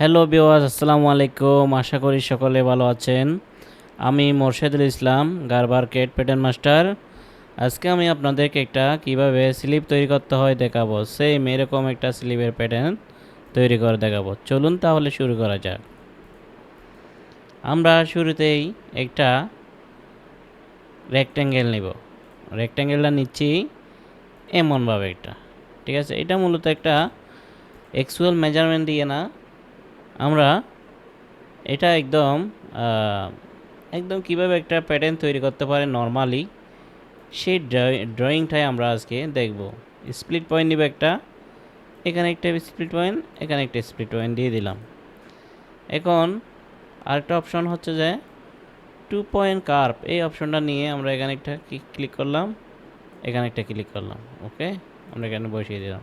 Hello viewers, আসসালামু আলাইকুম। আশা করি সকলে ভালো আছেন। আমি মোর্শেদুল ইসলাম, গারবার কেট প্যাটার্ন মাস্টার। আজকে আমি আপনাদেরকে একটা কিভাবে স্লিপ তৈরি করতে হয় দেখাবো। সেম এরকম একটা স্লিপের প্যাটার্ন তৈরি করে দেখাবো। চলুন তাহলে শুরু করা যাক। আমরা শুরুতেই একটা রেক্ট্যাঙ্গেল নিব। রেক্ট্যাঙ্গেলটা নিচ্ছি এমনভাবে একটা, ঠিক আছে। এটা মূলত একটা অ্যাকচুয়াল মেজারমেন্ট দিয়ে না, আমরা এটা একদম কিভাবে একটা প্যাটার্ন তৈরি করতে পারে নর্মালি, সেই ড্রয়িংটাই আমরা আজকে দেখব। স্প্লিট পয়েন্ট নিব একটা, এখানে একটা স্প্লিট পয়েন্ট, এখানে একটা স্প্লিট পয়েন্ট দিয়ে দিলাম। এখন আরেকটা অপশন হচ্ছে যে 2 পয়েন্ট কার্ভ, এই অপশনটা নিয়ে আমরা এখানে একটা ক্লিক করলাম, এখানে একটা ক্লিক করলাম। ওকে, আমরা এখানে বসিয়ে দিলাম।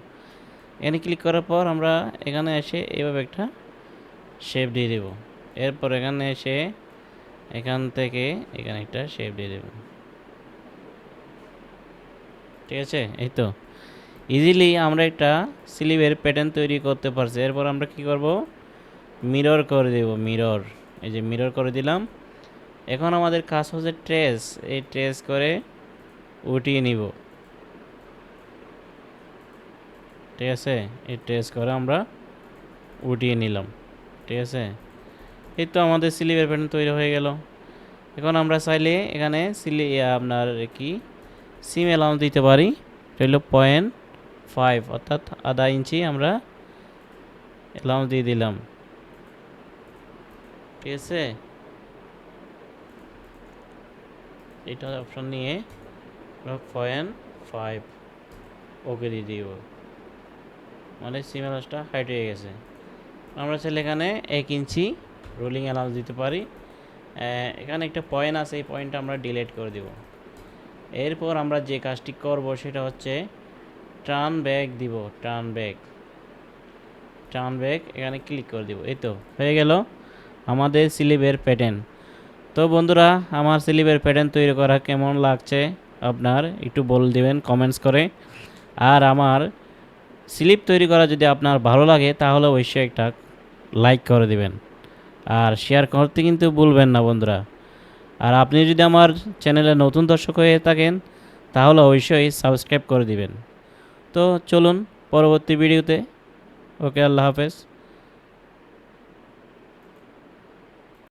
এখানে ক্লিক করার পর আমরা এখানে এসে এইভাবে একটা শেপ দিয়ে দেব। এরপর এখানে এসে এখান থেকে এখানে একটা শেপ দিয়ে দেব, ঠিক আছে। এই তো ইজিলি আমরা একটা স্লিভের প্যাটার্ন তৈরি করতে পারছি। এরপর আমরা কি করব, মিরর করে দেব। মিরর, এই যে মিরর করে দিলাম। এখন আমাদের কাজ হচ্ছে ট্রেস, এই ট্রেস করে উঠিয়ে নিব, ঠিক আছে। এই ট্রেস করে আমরা উঠিয়ে নিলাম, ঠিক আছে। এই তো আমাদের স্লিভের প্যাটার্ন তৈরি হয়ে গেল। এখন আমরা চাইলে এখানে আপনার কি সিম অ্যালাউন্স দিতে পারি। এটা হলো 0.5 অর্থাৎ আধা ইঞ্চি আমরা অ্যালাউন্স দিয়ে দিলাম, ঠিক আছে। এটা অপশন নিয়ে 0.5 ওকে দিয়ে দিব, মানে সিম অ্যালাউন্সটা হাইট হয়ে গেছে। আমরা চাইলে এখানে 1 ইঞ্চি রোলিং অ্যালাউন্স দিতে পারি। এখানে একটা পয়েন্ট আছে, এই পয়েন্টটা আমরা ডিলিট করে দেব। এরপর আমরা যে কাজটি করব সেটা হচ্ছে টার্ন ব্যাক দিব। টার্ন ব্যাক এখানে ক্লিক করে দিব। এই তো হয়ে গেল আমাদের স্লিভের প্যাটার্ন। তো বন্ধুরা, আমার স্লিভের প্যাটার্ন তৈরি করা কেমন লাগছে আপনার একটু বলে দেবেন কমেন্টস করে। আর আমার স্লিভ তৈরি করা যদি আপনার ভালো লাগে তাহলে অবশ্যই একটা লাইক করে দিবেন, আর শেয়ার করতে কিন্তু ভুলবেন না বন্ধুরা। আর আপনি যদি আমার চ্যানেলে নতুন দর্শক হয়ে থাকেন তাহলে অবশ্যই সাবস্ক্রাইব করে দিবেন। তো চলুন পরবর্তী ভিডিওতে। ওকে, আল্লাহ হাফেজ।